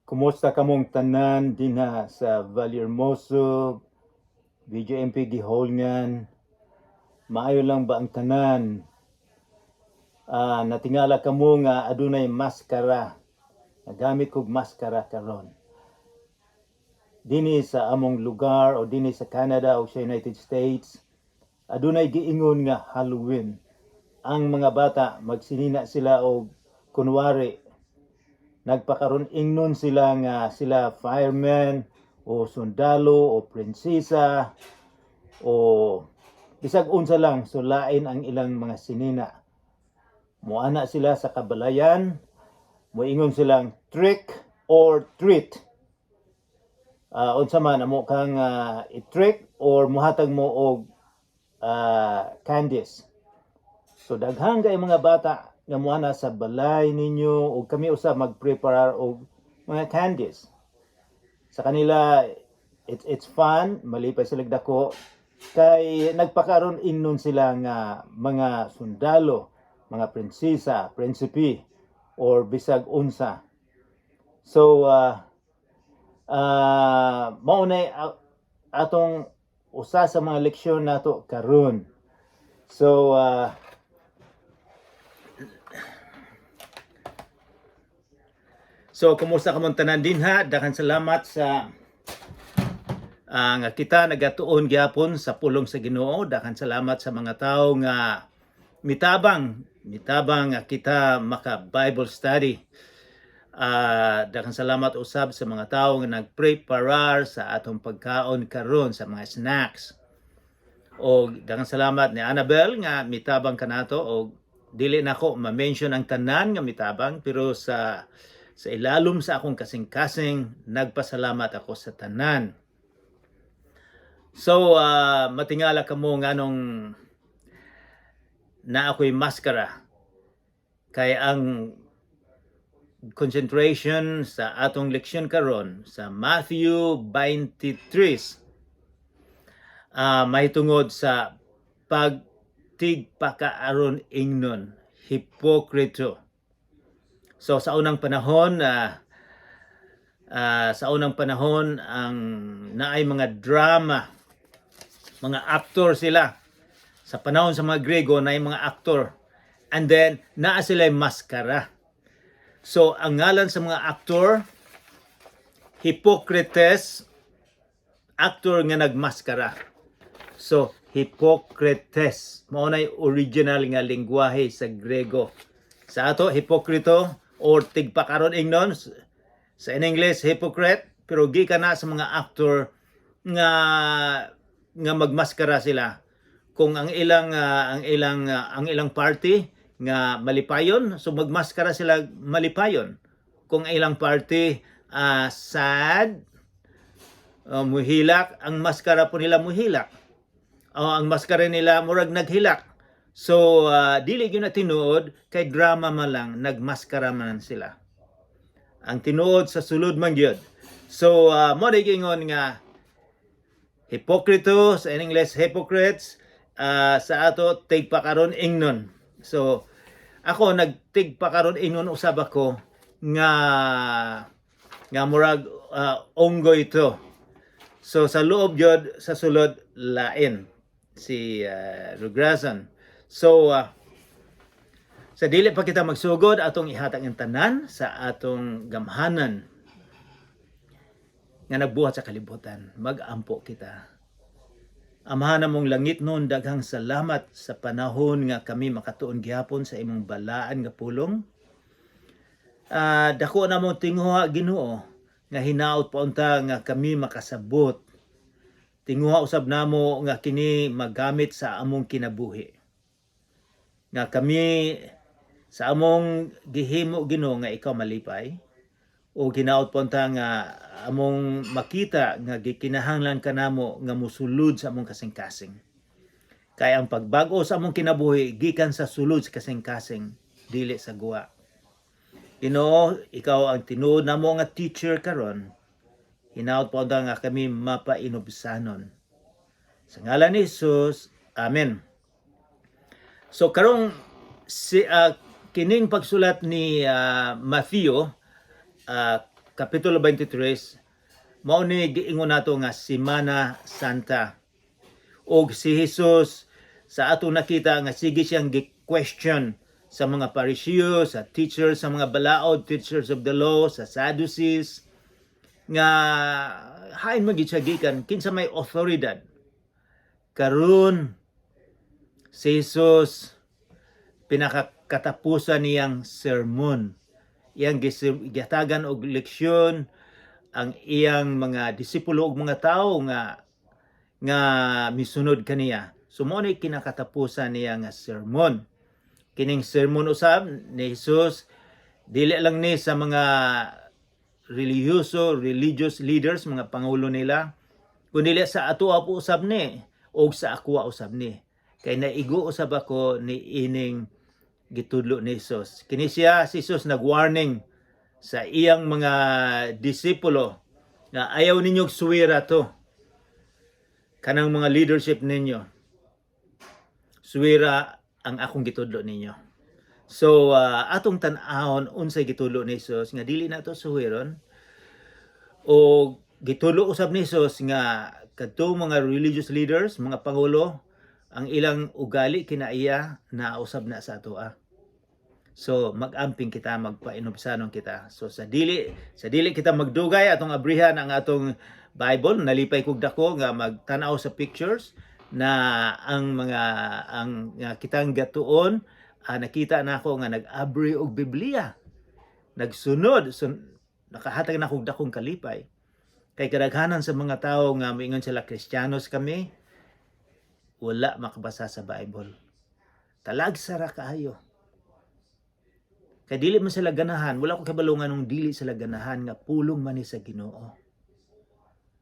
Kumusta kamong tanan dinha sa Vallehermoso, Video MP Giholngan? Maayo lang ba ang tanan? Natingala kamo nga adunay maskara. Nagamit kog maskara karon. Dinhi sa among lugar o dinhi sa Canada o sa United States, adunay giingon nga Halloween. Ang mga bata magsinina sila og kunwari nagpakaron ingnon sila nga sila fireman o sundalo o prinsesa o bisag unsa lang, so lain ang ilang mga sinina. Moana sila sa kabalayan, moingon silang trick or treat. Unsa man amo kang i-trick or muhatag mo og candies. So daghang kay mga bata nga moana sa balay ninyo o kami usab mag-prepare og mga candies. Sa kanila it's fun, malipay sila dako kay nagpakaron ingnon sila nga mga sundalo, mga prinsesa, prinsipe or bisag unsa. So mao nay atong usa sa mga leksyon nato karon. So kumusta ka mong tanan dinha? Daghang salamat sa nga kita nagatuon gyapon sa pulong sa Ginoo. Daghang salamat sa mga tawo nga mitabang nga kita maka Bible study. Daghang salamat usab sa mga tawo nga nagpreparar sa atong pagkaon karon sa mga snacks. O daghang salamat ni Annabel nga mitabang kanato og dili nako ma-mention ang tanan nga mitabang pero sa ilalom sa akong kasing-kasing nagpasalamat ako sa tanan. So matingala kamo nganong na ako'y maskara kay ang concentration sa atong leksyon karon sa Matthew 23 mahitungod sa pagtigpakaaron ingnon, hipokrito. So sa unang panahon ang naay mga drama, mga aktor sila. Sa panahon sa mga Grego naay mga aktor. And then naa sila maskara. So ang ngalan sa mga aktor, Hippocrates, aktor nga nagmaskara. So Hippocrates mao nay original nga lengguwahe sa Grego. Sa ato Hipokrito or tigpakaron ingnon, sa in English hypocrite, pero gikan na sa mga aktor nga magmaskara sila. Kung ang ilang party nga malipayon, so magmaskara sila malipayon. Kung ang ilang party sad, muhilak, ang maskara po nila muhilak. Ang maskara nila murag naghilak. So dili gyud na tinuod kay drama man lang, nagmaskara man sila. Ang tinuod sa sulod man gyud. So mo gingon nga Hipokrito sa English hypocrites, sa ato tigpakaron ingnon. So ako nagtigpakaron ingnon usab ako nga murag onggoy ito. So sa loob gyud sa sulod lain si Rugrasan. So sa dili pa kita magsugod atong ihatag ang tanan sa atong gamhanan nga nagbuhat sa kalibutan, magampo kita. Amahan namong langit noon, daghang salamat sa panahon nga kami makatuon gihapon sa imong balaan nga pulong. Dako namong tinguha Ginoo nga hinaot paunta nga kami makasabot. Tinguha usab namo nga kini magamit sa among kinabuhi. Nga kami sa among gihimo Ginoo nga ikaw malipay o ginaot paunta nga among makita nga gikinahanglan kanamo nga musulod sa among kasing-kasing. Kay ang pagbag-o sa among kinabuhi gikan sa sulod sa kasing-kasing, dili sa guwa. Ginoo, ikaw ang tinuod namo nga teacher karon. Hinaot paunta nga kami mapainobsanon. Sa ngalan ni Jesus, amen. So karong kining pagsulat ni Matthew, Kapitulo 23, mao ni giingon nato nga Semana Santa. Og si Jesus sa ato nakita nga sige siyang gi-question sa mga Parisiyo, sa teachers, sa mga balaod, teachers of the law, sa Sadducees, nga hain man gid siya gikan kinsa may otoridad. Karon si Jesus pinakakatapusan niyang sermon. Iyang gihatagan og leksyon ang iyang mga disipulo ug mga tawo nga misunod kaniya. So mao ni kinakatapusan niya nga sermon. Kining sermon usab ni Jesus dili lang ni sa mga religious leaders, mga pangulo nila, kundi sa ato po usab ni o sa ako usab ni. Kay naigo usab ako ni ining gitudlo ni Jesus. Kini siya si Jesus nag-warning sa iyang mga disipulo na ayaw ninyong suwira to. Kanang mga leadership ninyo. Suwira ang akong gitudlo ninyo. So atong tan-awon unsay gitudlo ni Jesus nga dili nato suwiron o gitudlo usab ni Jesus nga kadtong mga religious leaders, mga pangulo, ang ilang ugali kinaiya na usab na sa ato. So mag-amping kita, magpainobsanon kita. So sa dili kita magdugay atong abrihan ang atong Bible, nalipay kog dako nga magtan-aw sa pictures na ang kitang gatuon, nakita na ako nga nag-abri og Biblia. Nagsunod, nakahatag na kog dakong kalipay. Kay kadaghanan sa mga tawo nga moingon sila Kristiyanos kami, wala makabasa sa Bible. Talagsa ra kaayo. Kay dili man sila ganahan, wala ko kabalungan ng dili sila ganahan nga pulong man ni sa Ginoo.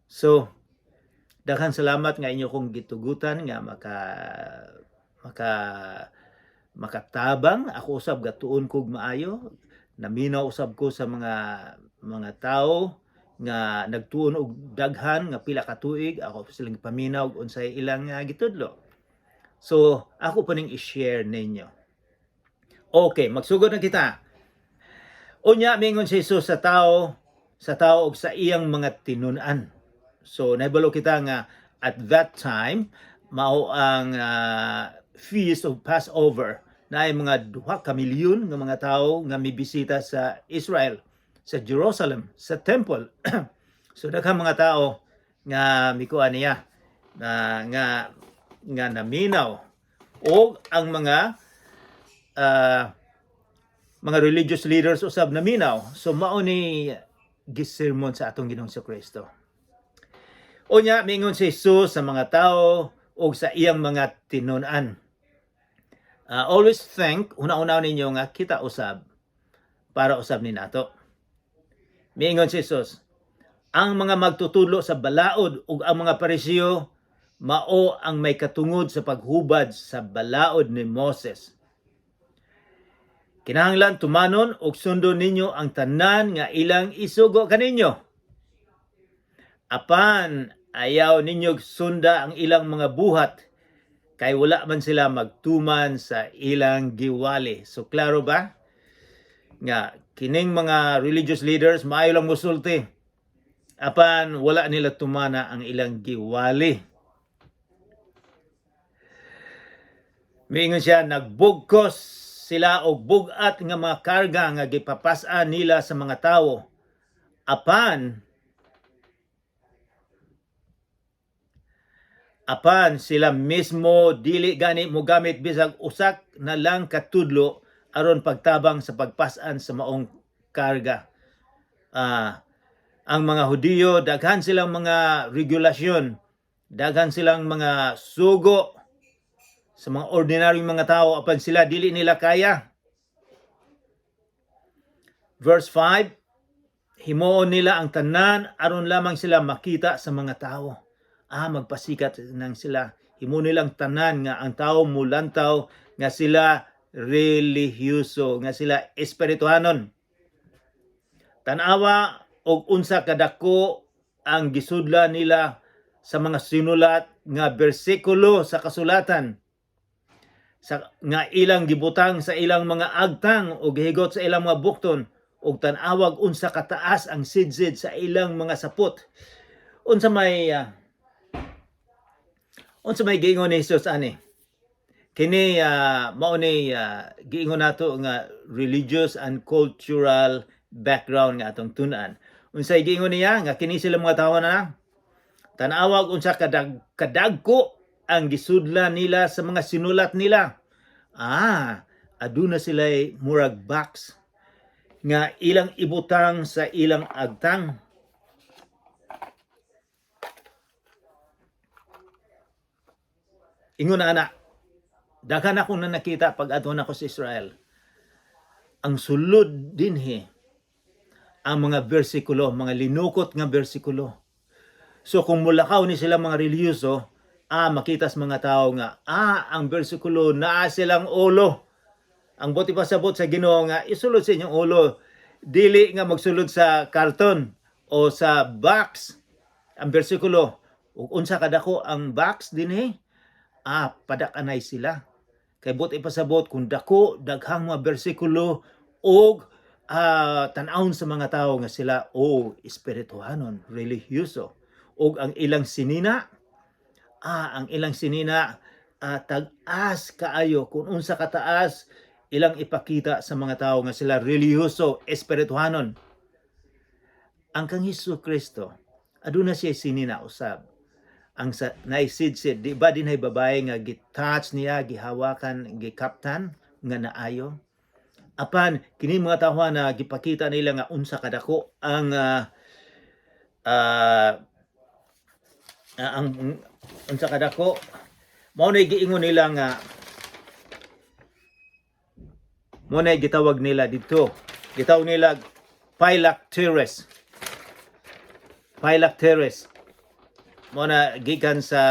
So, daghang salamat nga inyo kong gitugutan nga makatabang ako usab gatuon kog maayo, naminaw usab ko sa mga tao nga nagtuon og daghan nga pila ka tuig, ako silang paminaw og unsay ilang gitudlo. So, ako pa ning i-share ninyo. Okay, magsugod na kita. Unya mingon si Jesus sa tao og sa iyang mga tinun-an. So nahibalo kita nga at that time mao ang feast of Passover na ay mga 2 ka milyon nga mga tawo nga mibisita sa Israel, sa Jerusalem, sa temple. So daghang mga tao nga mikuan niya nga naminaw og ang mga religious leaders usab naminaw. So mao ni gisermon sa atong Ginoong Kristo. Unya mingon si Jesus sa mga tao o sa iyang mga tinun-an. Always think, una-una ninyo nga kita usab para usab ni nato. Mingon si Jesus, ang mga magtutudlo sa balaod ug ang mga Parisiyo mao ang may katungod sa paghubad sa balaod ni Moses. Kinahanglan tumanon ug sundon ninyo ang tanan nga ilang isugo kaninyo. Apan ayaw ninyo sunda ang ilang mga buhat kay wala man sila magtuman sa ilang giwali. So klaro ba? Nga kining mga religious leaders maayo lang mosulti. Apan wala nila tumana ang ilang giwali. Miingon siya nagbugkos sila og bugat nga mga karga nga gipapas-an nila sa mga tawo. Apan sila mismo dili gani mo gamit bisag usak na lang katudlo aron pagtabang sa pagpas-an sa maong karga. Ang mga Hudiyo daghan silang mga regulasyon, daghan silang mga sugo sa mga ordinaryong mga tao, apan sila dili nila kaya. Verse 5, himuon nila ang tanan aron lamang sila makita sa mga tao. Magpasikat nang sila. Himuon nilang tanan nga ang tao mulantaw nga sila religyoso, nga sila espirituhanon. Tanawa og unsa kadako ang gisudla nila sa mga sinulat nga bersikulo sa kasulatan nga ilang gibutang sa ilang mga agtang o gihigot sa ilang mga bukton ug tan-awag unsa kataas ang sidsid sa ilang mga sapot. Unsa may giingon ni Jesus ani? Kini mao ni giingon nato nga religious and cultural background nga atong tun-an. Unsay giingon niya nga kini sila mga tawo na tan-awag unsa kadagko ang gisudlan nila sa mga sinulat nila. Aduna sila murag box nga ilang ibutang sa ilang agtang. Ingon na ana, daghan ako na nakita pag adto nako sa Israel. Ang sulod dinhi ang mga bersikulo, mga linukot nga bersikulo. So kung mulakaw ni sila mga relihiyoso, makita sa mga tao nga, ang bersikulo naa silang ulo. Ang buti pasabot sa Ginoo nga isulod sa inyong ulo, dili nga magsulod sa karton o sa box ang bersikulo. Ug unsa kadako ang box dinhi? Padakanay sila. Kay buti pasabot kung dako daghang mga bersikulo og tan-awon sa mga tao nga sila espirituhanon, relihiyoso. Og ang ilang sinina, tag-as kaayo kung unsa kataas ilang ipakita sa mga tao nga sila relihiyoso, espirituhanon. Ang kang Hesukristo aduna siya sinina usab. Ang naisidsid, di ba dinhay babae nga gitouch niya, gihawakan, gikaptan nga naayo. Apan kini mga tawo na gipakita nila nga unsa kadako ang unsa kadako, mao na giingon nila nga, mao na gitawag nila dito, gitawag nila phylacteries. Mo na gikan sa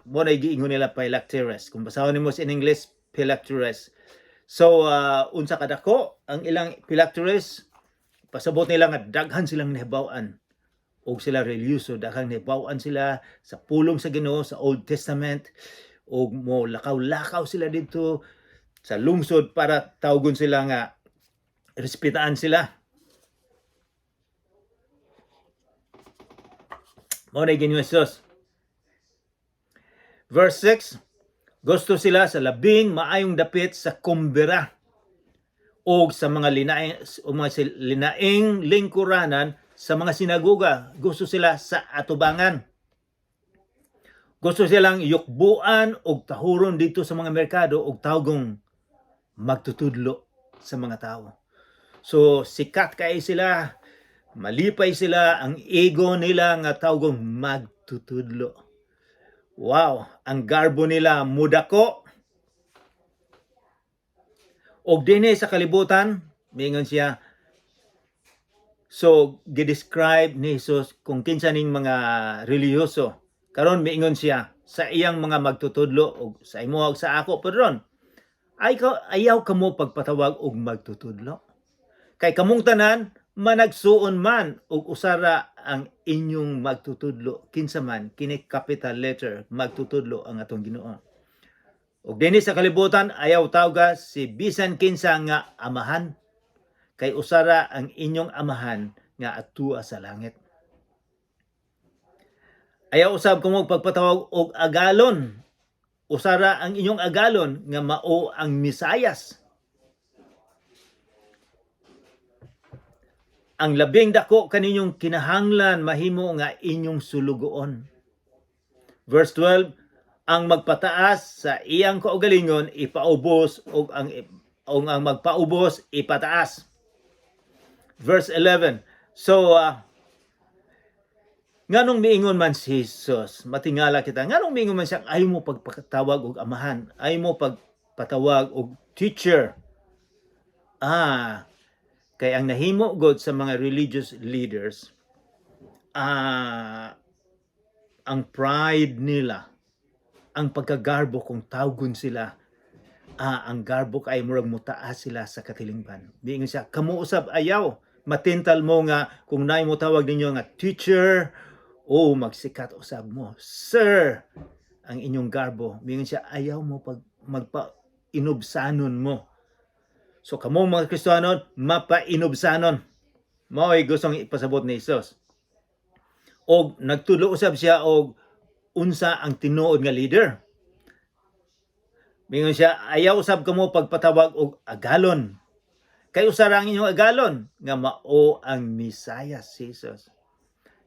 mo na giingon nila phylacteries. Kung basahon nimo sa English, phylacteries. So unsa kadako ang ilang phylacteries? Pasabot nila nga daghan silang nahibaw-an og sila religiyoso, daghang nahibaw-an sila sa pulong sa Ginoo sa Old Testament, og mo lakaw-lakaw sila dito sa lungsod para tawgon sila nga respetaan sila. Mao na ginyo Jesus. Verse 6, gusto sila sa labing maayong dapit sa kumbira o sa mga linaing lingkuranan sa mga sinagoga. Gusto sila sa atubangan. Gusto silang yukbuan o tahuron dito sa mga merkado o tawgong magtutudlo sa mga tao. So sikat kay sila, malipay sila, ang ego nila nga tawgong magtutudlo. Wow, ang garbo nila mudako. Og dinhi sa kalibutan, mingon siya, so gidescribe ni Jesus kung kinsa ning mga relihiyoso. Karon miingon siya sa iyang mga magtutudlo og sa imo ug sa ako padron. Ayaw kamo pagpatawag og magtutudlo. Kay kamong tanan managsuon man og usara ang inyong magtutudlo, kinsa man kini capital letter magtutudlo ang atong Ginoo. Og dinhi sa kalibutan ayaw tawga si bisan kinsa nga amahan, kay usara ang inyong amahan nga atua sa langit. Ayaw usab kamo pagpatawag og agalon, usara ang inyong agalon nga mao ang Misayas. Ang labing dako kaninyong kinahanglan mahimo nga inyong sulugoon. Verse 12, ang magpataas sa iyang kaugalingon ipaubos ug ang magpaubos ipataas. Verse 11, so nganong miingon man si Jesus, matingala kita, nganong miingon man siya, ayaw mo pagpatawag og amahan, ayaw mo pagpatawag og teacher. Kay ang nahimo god sa mga religious leaders, ang pride nila, ang pagkagarbo kung tawgon sila, ang garbo kay murag mutaas sila sa katilingban. Diingon siya, kamo usab ayaw, matintal mo nga kung naay mo tawag ninyo nga teacher, magsikat usab mo, sir, ang inyong garbo. Diingon siya, ayaw mo magpa-inubsanon mo. So kamong mga Kristiyanon mapainobsanon. Mao'y gustong ipasabot ni Hesus. Og nagtulo usab siya og unsa ang tinuod nga leader. Mingon siya, ayaw usab kamo pagpatawag og agalon. Kay usarang inyong agalon nga mao ang Misayas Jesus.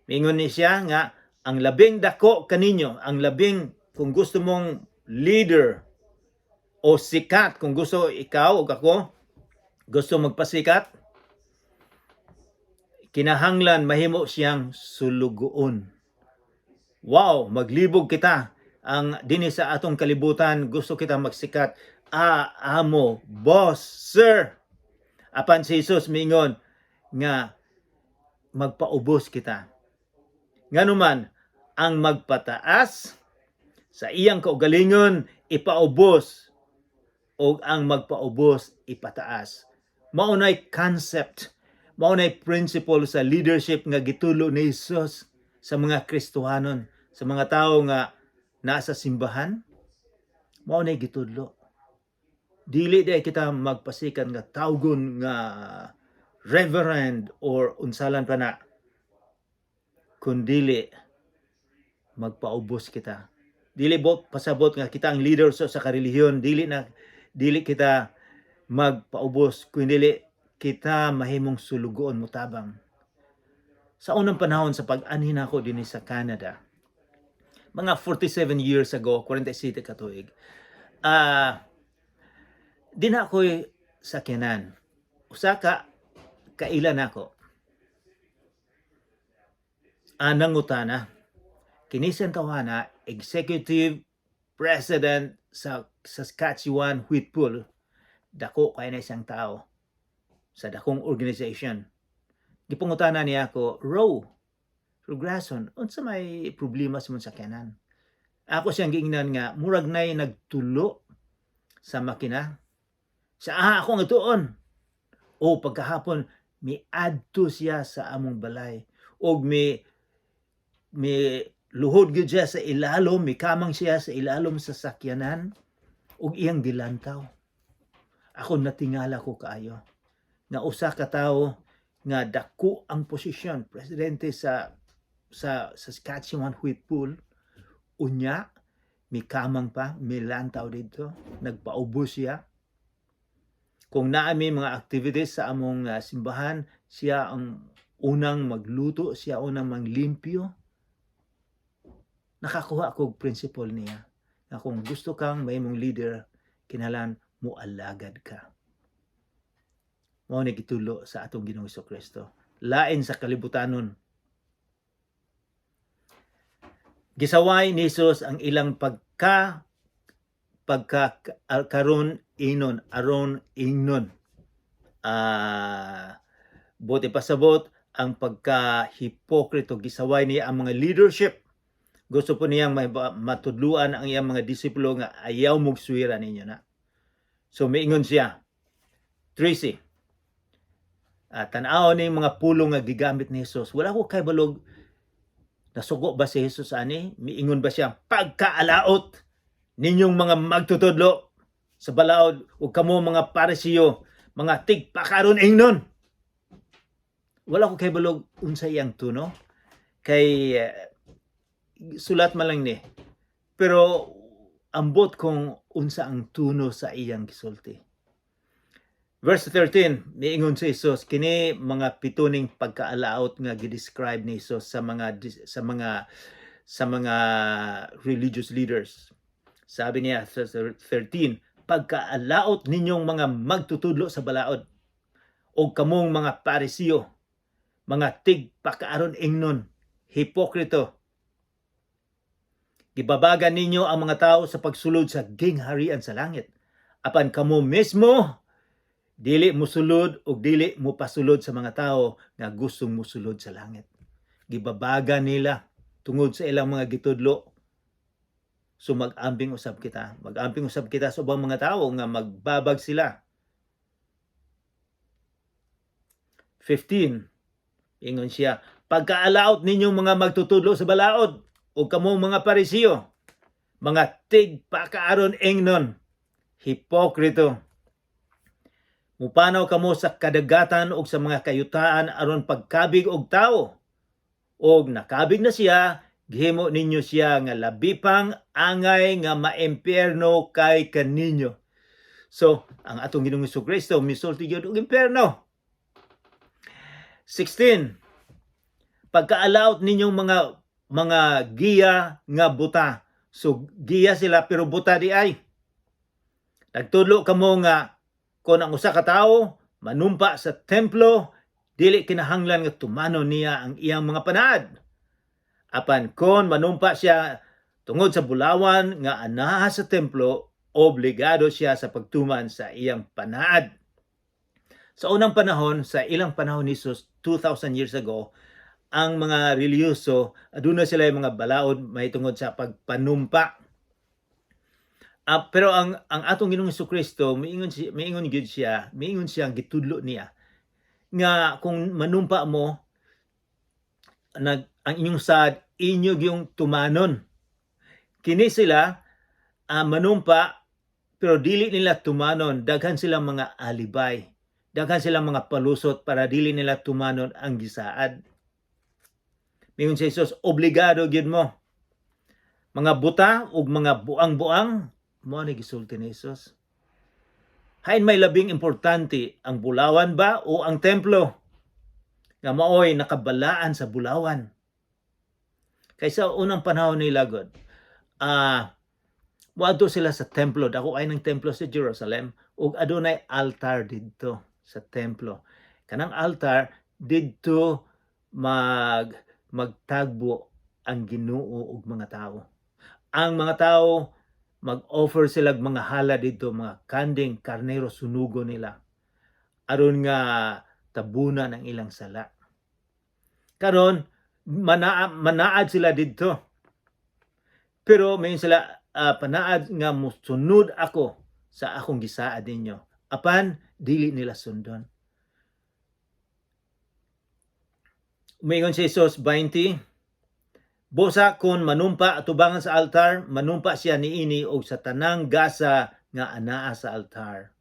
Mingon ni siya nga ang labing dako kaninyo, ang labing kung gusto mong leader o sikat, kung gusto ikaw o ako gusto magpasikat, kinahanglan mahimo siyang sulugoon. Wow, maglibog kita. Ang dinhi sa atong kalibutan, gusto kita magsikat. Amo, boss, sir. Apan si Jesus mingon nga magpaubos kita. Nganuman, ang magpataas sa iyang kaugalingon ipaubos o ang magpaubos ipataas. Maunay concept, maunay principle sa leadership nga gitulo ni Jesus sa mga Kristohanon, sa mga tao nga nasa simbahan. Maunay gitudlo. Dili di kita magpasikan nga tawgon nga reverend or unsalan pa na, kundili magpaubos kita. Dili pasabot nga kita ang leader sa karelihiyon, dili kita magpaubos, kundi kita mahimong sulugoon mutabang. Sa unang panahon sa pag-anhin ako din sa Canada, mga 47 years ago, 47 katuig, din ako sakyanan. Usa ka kailan ako. Nangutana, kinisen tawana, executive president sa Saskatchewan Whitpool, dako kay na isang tao sa dakong organization. Gipangutana niya ako, Rugrason, unsa may problema sa mong sakyanan? Ako siyang giingnan nga, murag na'y nagtulo sa makina. Sa ako nga tuon. O pagkahapon, may adto siya sa among balay. O may luhod gyud siya sa ilalom, may kamang siya sa ilalom sa sakyanan. O iyang gilantaw. Ako natingala ko kaayo. Nga usa ka tawo nga dako ang posisyon, presidente sa Saskatchewan Whitpool, unya, may kamang pa, may lantaw dito, nagpaubos siya. Kung naami mga activities sa among simbahan, siya ang unang magluto, siya unang manglimpyo. Nakakuha ko principle niya, na kung gusto kang may mong leader, kinahanglan mo alagad ka. Mao ni gitulo sa atong Ginoong Hesukristo. Lain sa kalibutanon. Gisaway ni Jesus ang ilang pagkakaron ingnon, aron ingnon. Buti pasabot ang pagka-hipokrito. Gisaway niya ang mga leadership. Gusto po niyang matudluan ang iyang mga disipulo nga ayaw mong suwira ninyo na. So miingon siya, Tracy, tanaw ni mga pulong nga gigamit ni Jesus. Wala ko kay balog. Nasugo ba si Jesus ani? Miingon ba siya, pagkaalaot ninyong mga magtutudlo sa balaod o kamo mga Parisiyo, mga tigpakaron ingnon. Wala ko kay balog unsa iyang tuno. Kay sulat man lang ni. Pero ambot kung unsa ang tuno sa iyang gisulti. Verse 13, miingon si Jesus, kini mga pituning pagkaalaot nga gidescribe ni Jesus sa mga religious leaders. Sabi niya sa 13, pagkaalaot ninyong mga magtutudlo sa balaod o kamong mga Parisiyo, mga tigpakaaron ingnon, hipokrito. Gibabagan ninyo ang mga tao sa pagsulod sa gingharian sa langit. Apan kamo mismo dili musulod o dili mo pasulod sa mga tao nga gustong musulod sa langit. Gibabaga nila tungod sa ilang mga gitudlo. So mag-amping usab kita. Mag-amping usab kita sa ubang mga tao nga magbabag sila. 15. Ingon siya, pagkaalaot ninyong mga magtutudlo sa balaod o kamo mga Parisiyo, mga tigpakaaron ingnon, hipokrito. Mupanaw kamo sa kadagatan o sa mga kayutaan aron pagkabig og tao. Og nakabig na siya, gihimo ninyo siya nga labi pang angay nga maempyerno kay kaninyo. So, ang atong Ginoong Jesucristo misulti gyud og impyerno. 16. Pagka-allowed ninyong mga giya nga buta. So, giya sila pero buta di ay. Nagtudlo kamo nga kung ang usa ka tawo manumpa sa templo, dili kinahanglan nga tumanon niya ang iyang mga panaad. Apan kon manumpa siya tungod sa bulawan nga anaha sa templo, obligado siya sa pagtuman sa iyang panaad. Sa unang panahon, sa ilang panahon ni Jesus 2,000 years ago, ang mga reliyoso, aduna sila yung mga balaod may tungod sa pagpanumpa. Pero ang atong Ginoong Jesucristo, miingon gyud siya ang gitudlo niya nga kung manumpa mo ang inyong sad inyo yung tumanon. Kini sila manumpa pero dili nila tumanon, daghan silang mga alibay, daghan silang mga palusot para dili nila tumanon ang gisaad. Mingon si Jesus, obligado gyud mo. Mga buta ug mga buang-buang mo ni gisulti ni Jesus. Hain may labing importante, ang bulawan ba o ang templo? Nga maoy nakabalaan sa bulawan. Kaysa unang panahon nila God, moadto sila sa templo, dako ay ng templo sa Jerusalem, ug adunay altar didto sa templo. Kanang altar didto magtagbo ang Ginoo ug mga tao. Ang mga tao mag-offer sila mga hala dito, mga kanding, karnero, sunugo nila aron nga tabunan ang ilang sala. Karon manaad sila dito, pero may sila panaad nga musunod ako sa akong gisaad ninyo, apan dili nila sundon. Umingon si Jesus 20, busa kun manumpa atubangan sa altar, manumpa siya niini og sa tanang gasa nga anaa sa altar.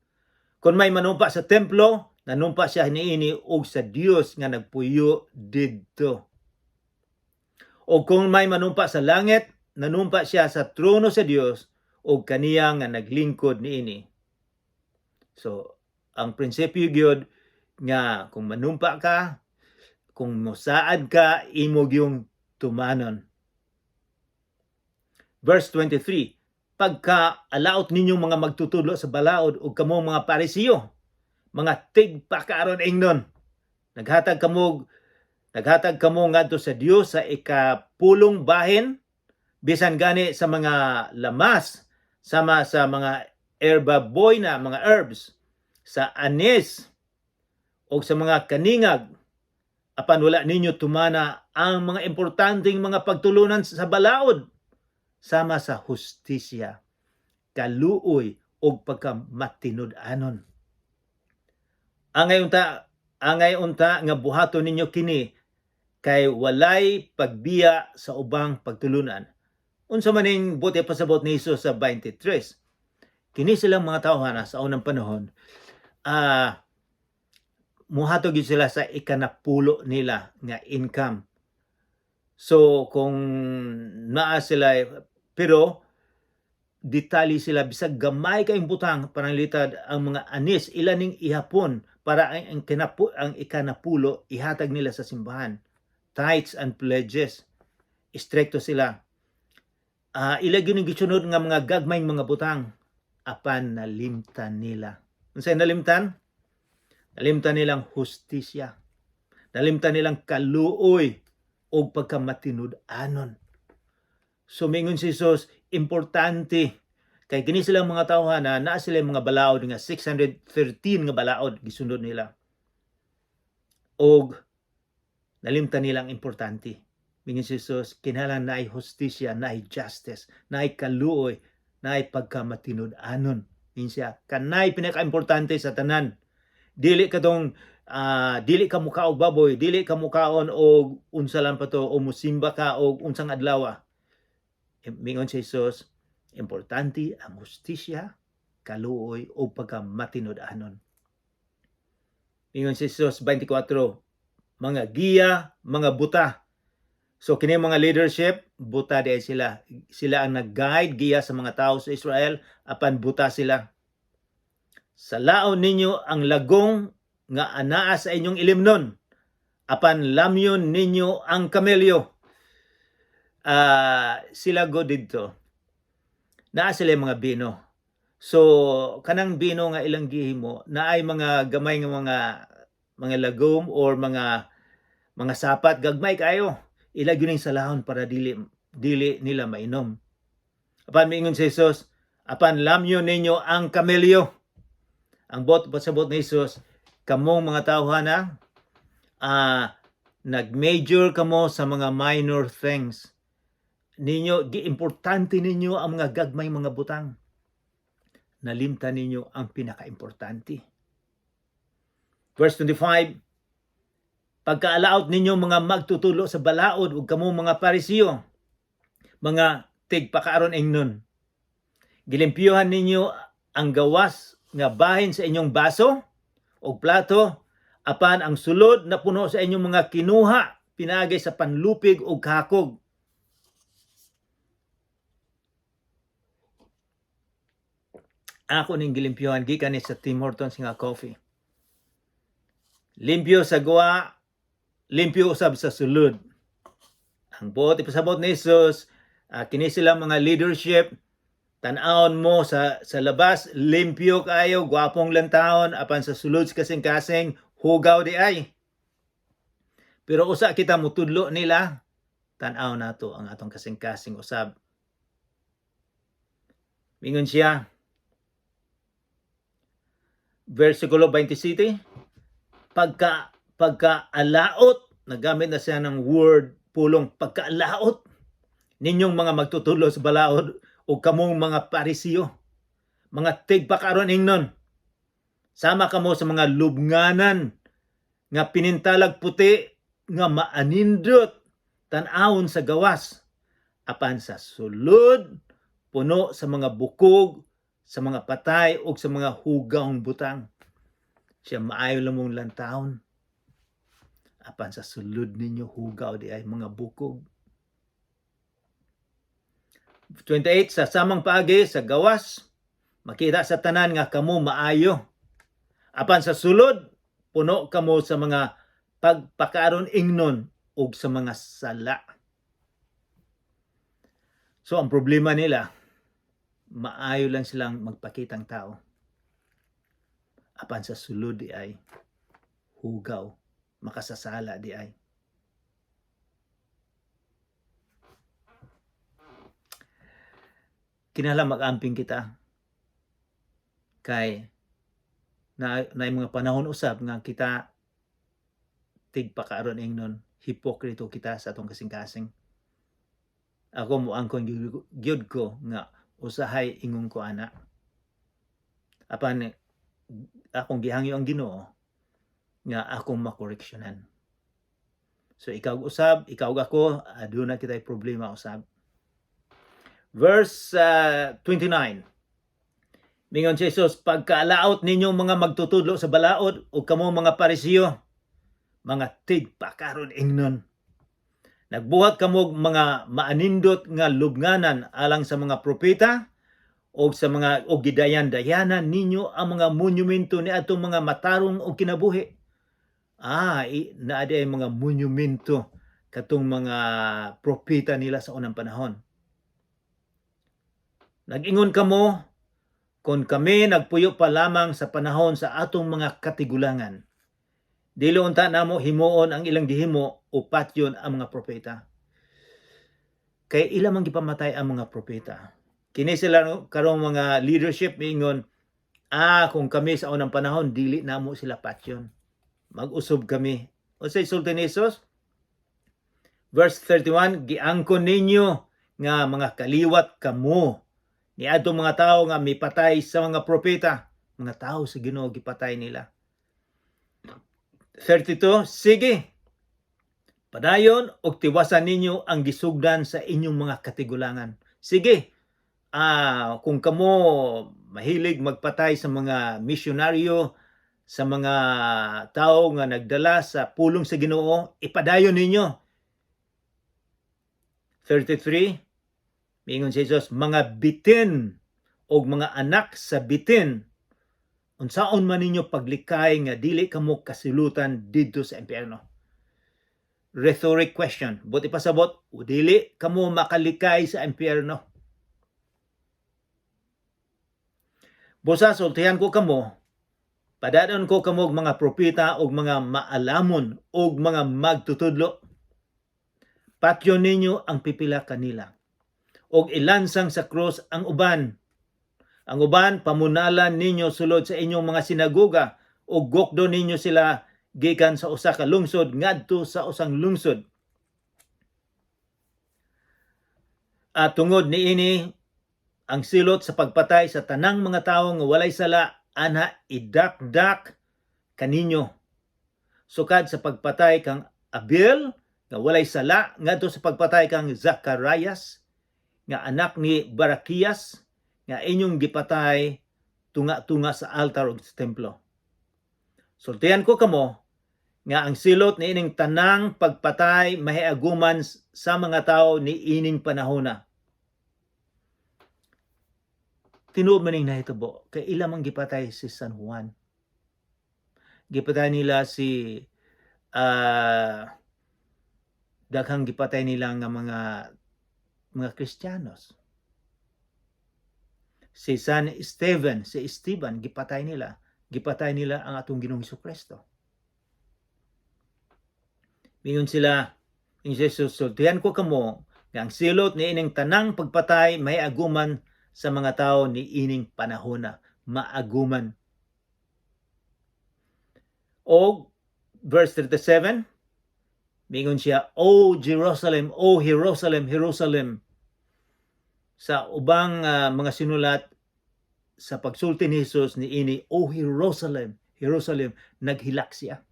Kung may manumpa sa templo, nanumpa siya niini og sa Dios nga nagpuyo didto. O kung may manumpa sa langit, nanumpa siya sa trono sa Dios og kaniya nga naglingkod niini. So, ang prinsipyo gyud nga kung manumpa ka, kung mosaad ka, imo yung tumanon. Verse 23, pagka alaot ninyong mga magtutudlo sa balaod ug kamo mga Parisiyo, mga tigpakaaron ingnon, naghatag kamo ngadto sa Dios sa ikapulong bahin, bisan gani sa mga lamas, sama sa mga herba boyna, mga herbs, sa anis, o sa mga kaningag, apan wala ninyo tumana ang mga importanteng mga pagtulunan sa balaod, sama sa hustisya, kaluoy o pagkamatinud-anon. Angay unta nga buhaton ninyo kini kay walay pagbiya sa ubang pagtulunan. Unsa maning buti pasabot ni Jesus sa 23. Kini silang mga tawhana sa unang panahon, muhatog yun sila sa ikanapulo nila nga income. So, kung naa sila, pero detalye sila, bisag gamay kayong butang, pananglitad ang mga anis, ilaning ihapon, para ang ikanapulo, ihatag nila sa simbahan. Tithes and pledges. Istrikto sila. Ilagyo ng gisunod nga mga gagmayng mga butang, apan nalimtan nila. Unsay nalimtan? Nalimtan nilang hustisya. Nalimtan nilang kaluoy o pagkamatinud-anon. So, mingon si Jesus, importante. Kay kini silang mga tawhan na naa sila mga balaod nga 613 nga balaod gisunod nila. Og nalimtan nilang importante. Mingon si Jesus, kinahanglan naay hustisya, naay justice, naay kaluoy, naay pagkamatinud-anon. Mingon siya, kanay pinaka-importante sa tanan. Dili ka mukaog baboy, dili ka mukaon og unsa lang pa to, o musimba ka og unsang adlaw. Mingon si Jesus, importante ang hustisya, kaluoy o pagkamatinud-anon. Ingon si Jesus 24, mga giya, mga buta. So kini mga leadership, buta di sila. Sila ang nag-guide, giya sa mga tao sa Israel, apan buta sila. Salaon ninyo ang lagong nga anaa sa inyong ilimnon, apan lamyon ninyo ang kamelyo. Sila go didto. Naa sila mga bino. So kanang bino nga ilang gihimo, naay mga gamay nga mga lagom or mga sapat gagmay kayo. Ilag yun sa lahon para dili nila mainom. Apan miingon si Jesus, apan lamyon ninyo ang kamelyo. Ang pasabot ni Jesus, kamong mga tawhana, nag-major kamo sa mga minor things. Importante ninyo ang mga gagmay mga butang. Nalimtan ninyo ang pinaka-importante. Verse 25, pagkaalaot ninyo mga magtutulo sa balaod ug kamo mga Parisiyo, mga tigpakaaron ingnon. Gilimpyuhan ninyo ang gawas nga bahin sa inyong baso o plato, apan ang sulod na puno sa inyong mga kinuha pinagay sa panlupig o kakog. Ako ning gilimpyuhan gikan ni sa Tim Hortons nga coffee. Limpyo sa gawa, limpyo usab sa sulod. Ang buot ipasabot ni Jesus, kini sila mga leadership, tan-awon mo sa labas, limpyo kayo, gwapong lantawon, apan sa sulod kasing-kasing, hugaw di ay. Pero usa kita mutudlo nila, tan-aw nato ang atong kasing-kasing usab. Mingon siya, versikulo 27, pagkaalaot, nagamit na siya ng word pulong, pagkaalaot ninyong mga magtutulo sa balaod o kamong mga Parisiyo, mga tigpakaron ingnon, sama kamo sa mga lubnganan nga pinintalag puti nga maanindot tan-awon sa gawas, apan sa sulod puno sa mga bukog, sa mga patay o sa mga hugawng butang. Siya maayo lamong lantawon, apan sa sulod ninyo hugaw di ay mga bukog. 28, sa samang paagi sa gawas, makita sa tanan nga kamo maayo, apan sa sulod puno kamo sa mga pagpakaron ingnon ug sa mga sala. So ang problema nila, maayo lang silang magpakitang tao, apan sa sulod di ay hugaw, makasasala di ay. Kinahanglan mag-amping kita kay na mga panahon usab nga kita tigpakaron ingnon, hipokrito kita sa atong kasing-kasing. Ako mo angkon gyud ko nga usahay ingon ko ana, apan akong gihangyo ang Ginoo nga akong makoreksyonan. So ikaw usab, ikaw ako, aduna kitay problema usab. Verse 29, mingon si Jesus, pagkaalaot ninyong mga magtutudlo sa balaod o kamo mga Parisiyo, mga tigpakaron ingnon, nagbuhat kamo mga maanindot nga lubnganan alang sa mga propeta o sa mga gidayan-dayanan ninyo ang mga monumento ni atong mga matarong o kinabuhi. Naadi ay mga monumento katong mga propeta nila sa unang panahon. Nag-ingon kamo, kung kami nagpuyo pa lamang sa panahon sa atong mga katigulangan, dili unta namo himuon ang ilang gihimo o patyon ang mga propeta. Kay ilang man gipamatay ang mga propeta. Kini sila karong mga leadership miingon, kung kami sa unang panahon dili namo sila patyon. Mag-usob kami. Unsay sulti ni Jesus? Verse 31, giangkon ninyo nga mga kaliwat kamo ni adtong mga tao nga mipatay sa mga propeta, mga tao sa Ginoo gipatay nila. 32, sige, padayon og tiwasan ninyo ang gisugdan sa inyong mga katigulangan. Sige, kung kamo mahilig magpatay sa mga misyonaryo, sa mga tao nga nagdala sa pulong sa Ginoo, ipadayon ninyo. 33, miingon si Jesus, mga bitin o mga anak sa bitin, unsaon man ninyo paglikay nga dili kamo kasilutan didto sa impyerno. Rhetoric question. Buti pasabot, dili kamo makalikay sa impyerno. Busa, sultihan ko kamo, padadon ko kamo mga propeta o mga maalamon o mga magtutudlo. Patyon ninyo ang pipila kanila. Og ilansang sa krus ang uban. Ang uban, pamunalan ninyo sulod sa inyong mga sinagoga o gokdo ninyo sila gikan sa usa ka lungsod ngadto sa usang lungsod. At tungod niini, ang silot sa pagpatay sa tanang mga tawo nga walay sala, anha idakdak kaninyo. Sukad sa pagpatay kang Abel, nga walay sala, ngadto sa pagpatay kang Zacarias, nga anak ni Barakias, nga inyong gipatay tunga-tunga sa altar o sa templo. Sultihan ko kamo, nga ang silot ni ining tanang pagpatay mahiaguman sa mga tao ni ining panahona. Tinuod man ning nahitabo, kay ila man gipatay si San Juan. Gipatay nila si daghang gipatay nila nga mga Kristiyanos. Si San Esteban, si Esteban, gipatay nila ang atong Ginoong Jesucristo. Mingon sila, in Jesus, sultihan ko kamo, nga ang silot ni ining tanang pagpatay may aguman sa mga tao ni ining panahona, maaguman. O, verse 37, mingon siya, O Jerusalem, O Jerusalem, Jerusalem. Sa ubang mga sinulat, sa pagsulti ni Jesus ni ini, O Jerusalem, Jerusalem, naghilak siya.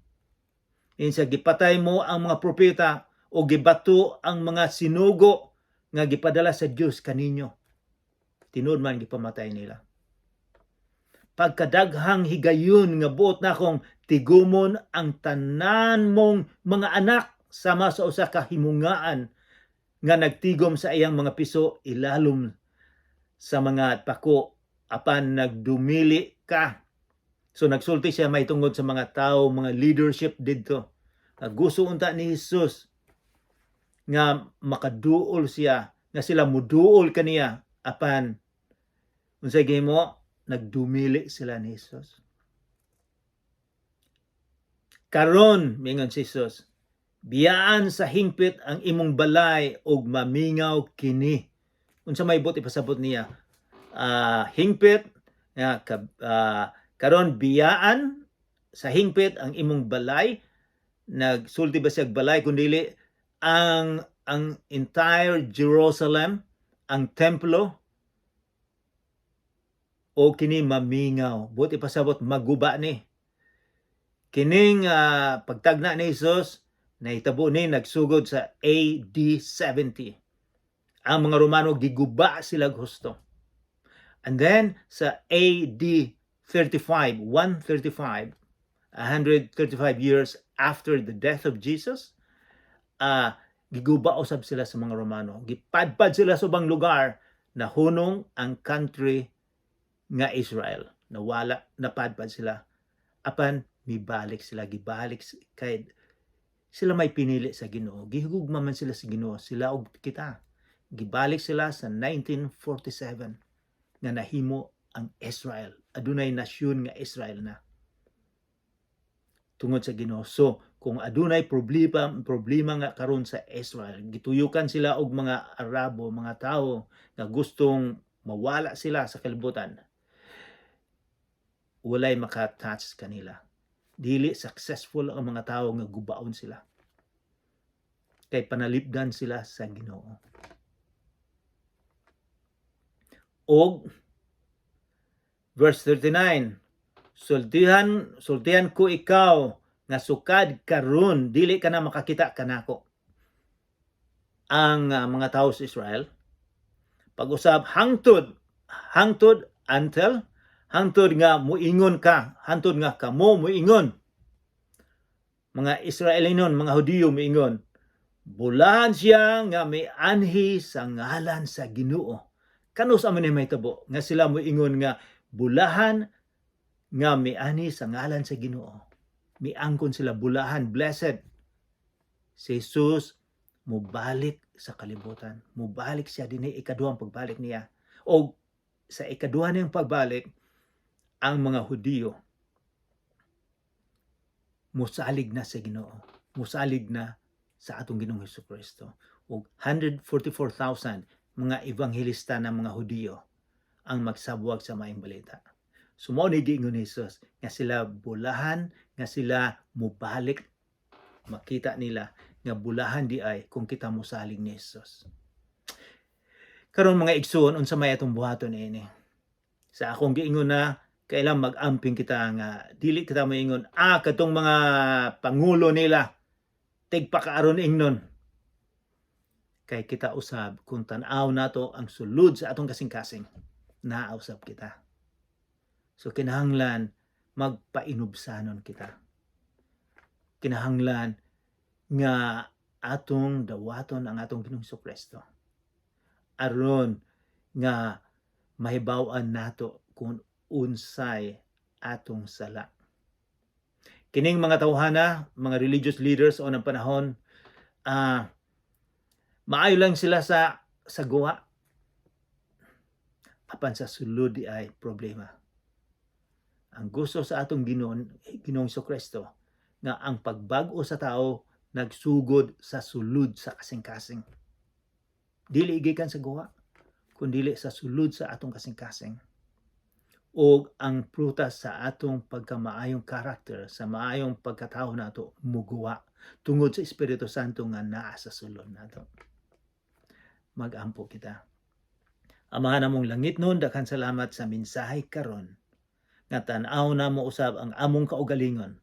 Insa gipatay mo ang mga propeta o gibato ang mga sinugo nga gipadala sa Dios kaninyo. Tinud man gipamatay nila. Pagkadaghang higayon nga buot na akong tigumon ang tanan mong mga anak sama sa usa ka himungaan nga nagtigom sa iyang mga piso ilalom sa mga pako apan nagdumili ka. So nagsulti siya may tungod sa mga tao, mga leadership didto. Gusto unta ni Jesus nga makaduol siya, nga sila muduol kaniya apan unsay gihimo, nagdumili sila ni Jesus. Karon mingon si Jesus, biyaan sa hingpit ang imong balay ug mamingaw kini. Unsa may buti pasabot niya? Hingpit karon biyaan sa hingpit ang imong balay. Nagsulti ba siya balay kundili ang entire Jerusalem, ang templo o kini mamingaw. Buti pasabot maguba ni. Kining pagtagna ni Jesus nahitabo ni nagsugod sa AD 70. Ang mga Romano giguba sila gusto. And then sa AD 35, 135 years after the death of Jesus, giguba usab sila sa mga Romano. Gipadpad sila sa ubang lugar na hunong ang country nga Israel. Nawala, napadpad sila. Apan mibalik sila, gibalik kay sila may pinili sa Ginoo. Gihugma man sila sa Ginoo, sila og kita. Gibalik sila sa 1947 nga nahimo ang Israel. Adunay nasyon nga Israel na. Tungod sa Ginoo. So, kung adunay problema nga karon sa Israel, gituyukan sila og mga Arabo, mga tao nga gustong mawala sila sa kalibutan. Walay makatouch kanila. Dili successful ang mga tao nga gubaon sila. Kay panalipdan sila sa Ginoo. Og verse 39, sultihan ko ikaw nga sukad karon dili ka na makakita kanako. Ang mga tao sa Israel pag-usab hangtod until hangtod nga muingon ka, hangtod nga kamo muingon, mga Israelinon, mga Hudiyo muingon, bulahan siya nga may anhi sa ngalan sa Ginoo. Kanus amo ni mahitabo nga sila muingon nga bulahan nga may anhi sa ngalan sa Ginoo. Miangkon sila bulahan, blessed. Si Jesus mubalik sa kalibutan. Mubalik siya dinhi ikaduhang pagbalik niya. O sa ikaduha niyang pagbalik, ang mga Hudiyo musalig na sa Ginoo. Musalig na sa atong Ginoong Hesukristo. O 144,000 mga ebanghelista ng mga Hudiyo ang magsabwag sa maayong balita. Sumao ni giingon ni Jesus nga sila bulahan, nga sila mubalik, makita nila nga bulahan di ay kung kita musalig ni Jesus. Karon mga igsoon, unsa may atong buhaton ini? Sa akong giingon na kailan mag-amping kita nga dili kita moingon katong mga pangulo nila tigpakaaron ingnon. Kay kita usab kung tan-aw nato ang sulod sa atong kasing-kasing, nausab kita. So kinahanglan magpainubsanon kita. Kinahanglan nga atong dawaton ang atong Ginoong Hesukristo aron nga mahibaw-an nato kung unsay atong sala. Kining mga tawhana, mga religious leaders o ng panahon, maayo lang sila sa guwa. Apan sa sulod di ay problema. Ang gusto sa atong Ginoong Hesukristo nga ang pagbag-o sa tao nagsugod sa sulod sa kasing-kasing. Dili gikan sa guwa, kundi sa sulod sa atong kasing-kasing. O ang prutas sa atong pagkamaayong karakter, sa maayong pagkatao nato muguwa tungod sa Espiritu Santo nga naa sa sulod nato. Mag-ampo kita. Amahan namong langit nun, daghang salamat sa mensahe karon nga tan-aw namo usab ang among kaugalingon.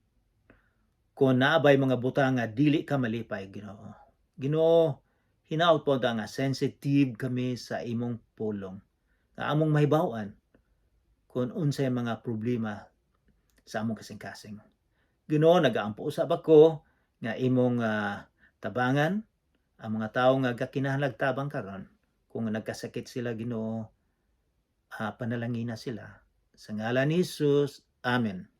Kung naabay mga butang nga dili ka malipay, Ginoo. Ginoo, hinaut po nga sensitive kami sa imong pulong. Nga among mahibaw-an kung unsay mga problema sa among kasing-kasing. Ginoo, nagaampo usab ako nga imong tabangan ang mga tawo nga gakinahanglag tabang karon. Kung nagkasakit sila, Ginoo, panalangina sila. Sa ngalan ni Jesus, Amen.